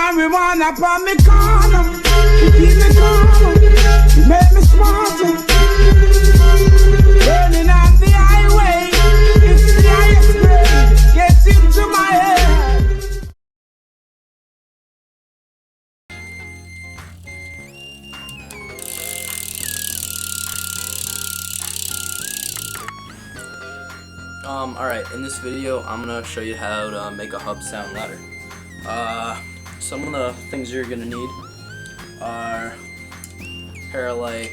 marijuana upon me corner. It keep me calm, it make me smarter. Burning on the highway, it's the highest grade, gets into my head. Alright, in this video I'm gonna show you how to make a hub sound louder. Some of the things you're gonna need are a pair of like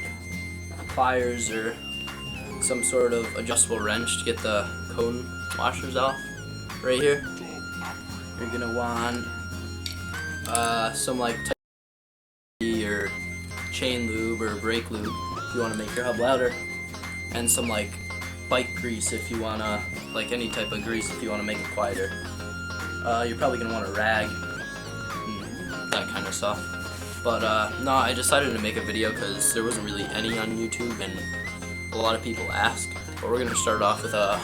pliers or some sort of adjustable wrench to get the cone washers off right here. You're gonna want some like or chain lube or brake lube if you want to make your hub louder, and some like bike grease if you wanna, like any type of grease if you wanna make it quieter. You're probably gonna want a rag and that kind of stuff. But no, I decided to make a video because there wasn't really any on YouTube and a lot of people ask. But we're gonna start off with a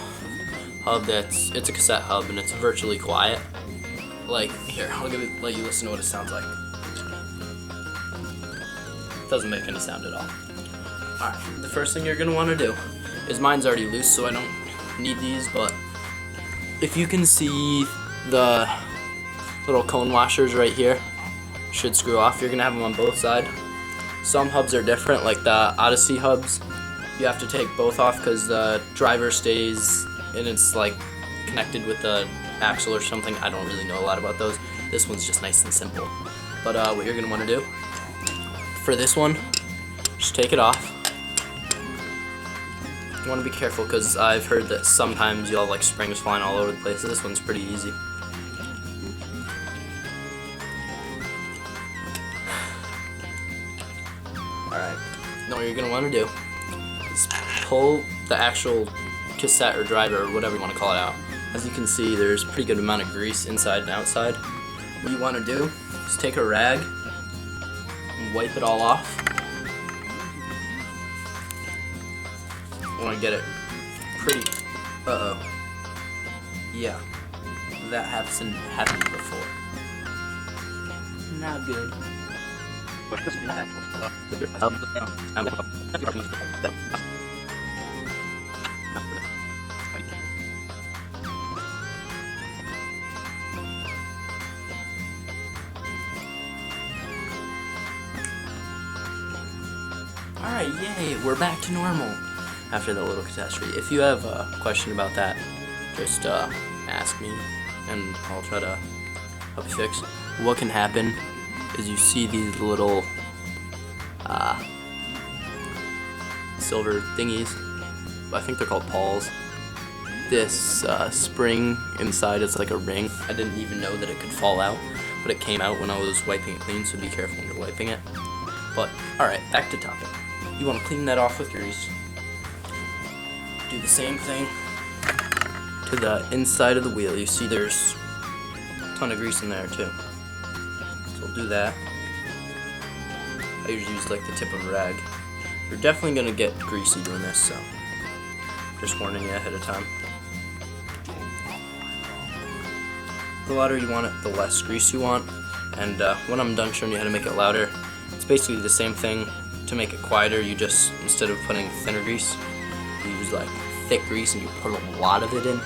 hub it's a cassette hub and it's virtually quiet. Like here, let you listen to what it sounds like. It doesn't make any sound at all. Alright, the first thing you're gonna want to do is, mine's already loose so I don't need these, but if you can see the little cone washers right here, should screw off. You're gonna have them on both sides. Some hubs are different, like the Odyssey hubs. You have to take both off because the driver stays and it's like connected with the axle or something. I don't really know a lot about those. This one's just nice and simple. But what you're gonna want to do for this one, just take it off. You want to be careful because I've heard that sometimes you'll have like springs flying all over the place. This one's pretty easy. Alright, now what you're going to want to do is pull the actual cassette or driver or whatever you want to call it out. As you can see, there's a pretty good amount of grease inside and outside. What you want to do is take a rag and wipe it all off. I want to get it pretty. Yeah, that happened before. Not good. Alright, yay, we're back to normal after that little catastrophe. If you have a question about that, just ask me and I'll try to help you fix. What can happen is you see these little silver thingies. I think they're called pawls. This spring inside is like a ring. I didn't even know that it could fall out, but it came out when I was wiping it clean, so be careful when you're wiping it. But alright, back to topic. You want to clean that off with grease. Do the same thing to the inside of the wheel. You see there's a ton of grease in there too. So we'll do that. I usually use like the tip of a rag. You're definitely going to get greasy doing this, so just warning you ahead of time. The louder you want it, the less grease you want. And when I'm done showing you how to make it louder, it's basically the same thing. To make it quieter, you just, instead of putting thinner grease, you use like thick grease and you put a lot of it in,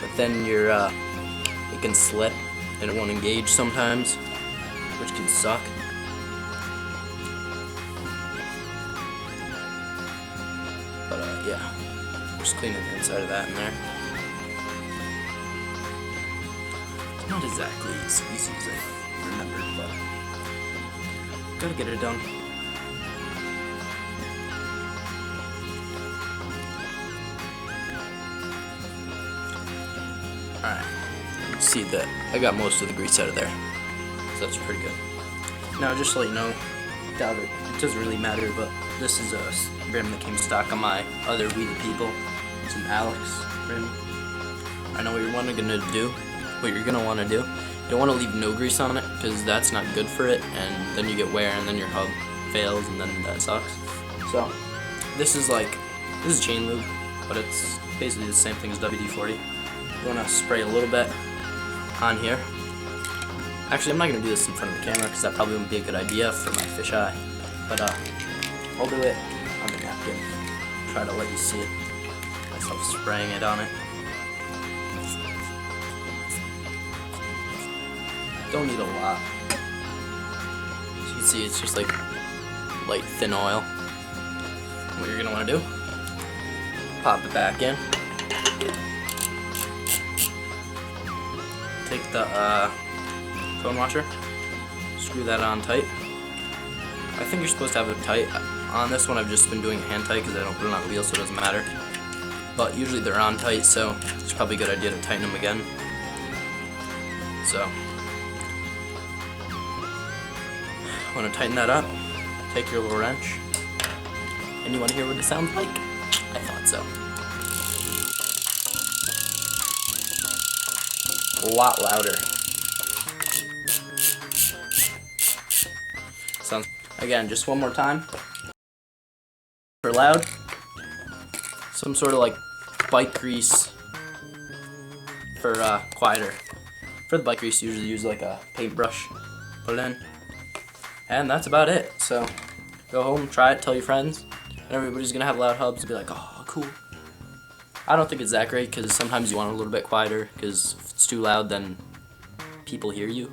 but then it can slip and it won't engage sometimes, which can suck. But yeah, just cleaning the inside of that in there. It's not exactly as easy as I remembered, but gotta get it done. Alright, you see that I got most of the grease out of there, so that's pretty good. Now just to let you know, doubt it doesn't really matter, but this is a rim that came stock on my other We The People. It's an Alex rim. I know what you're gonna want to do. You don't want to leave no grease on it, because that's not good for it, and then you get wear, and then your hub fails, and then that sucks. So, this is chain lube, but it's basically the same thing as WD-40. You want to spray a little bit on here, Actually, I'm not gonna do this in front of the camera because that probably wouldn't be a good idea for my fisheye. But I'll do it on the napkin. Try to let you see it. Myself spraying it on it. Don't need a lot. As you can see, it's just like light thin oil. What you're gonna want to do? Pop it back in. Take the phone washer, screw that on tight. I think you're supposed to have it tight. On this one I've just been doing it hand tight because I don't put it on the wheel, so it doesn't matter. But usually they're on tight, so it's probably a good idea to tighten them again. So, want to tighten that up, take your little wrench, and you want to hear what it sounds like? I thought so. A lot louder. Sounds, again, just one more time. For loud, some sort of like bike grease for quieter. For the bike grease, you usually use like a paintbrush, put it in, and that's about it. So go home, try it, tell your friends, and everybody's gonna have loud hubs and be like, oh, cool. I don't think it's that great because sometimes you want it a little bit quieter because if it's too loud, then people hear you.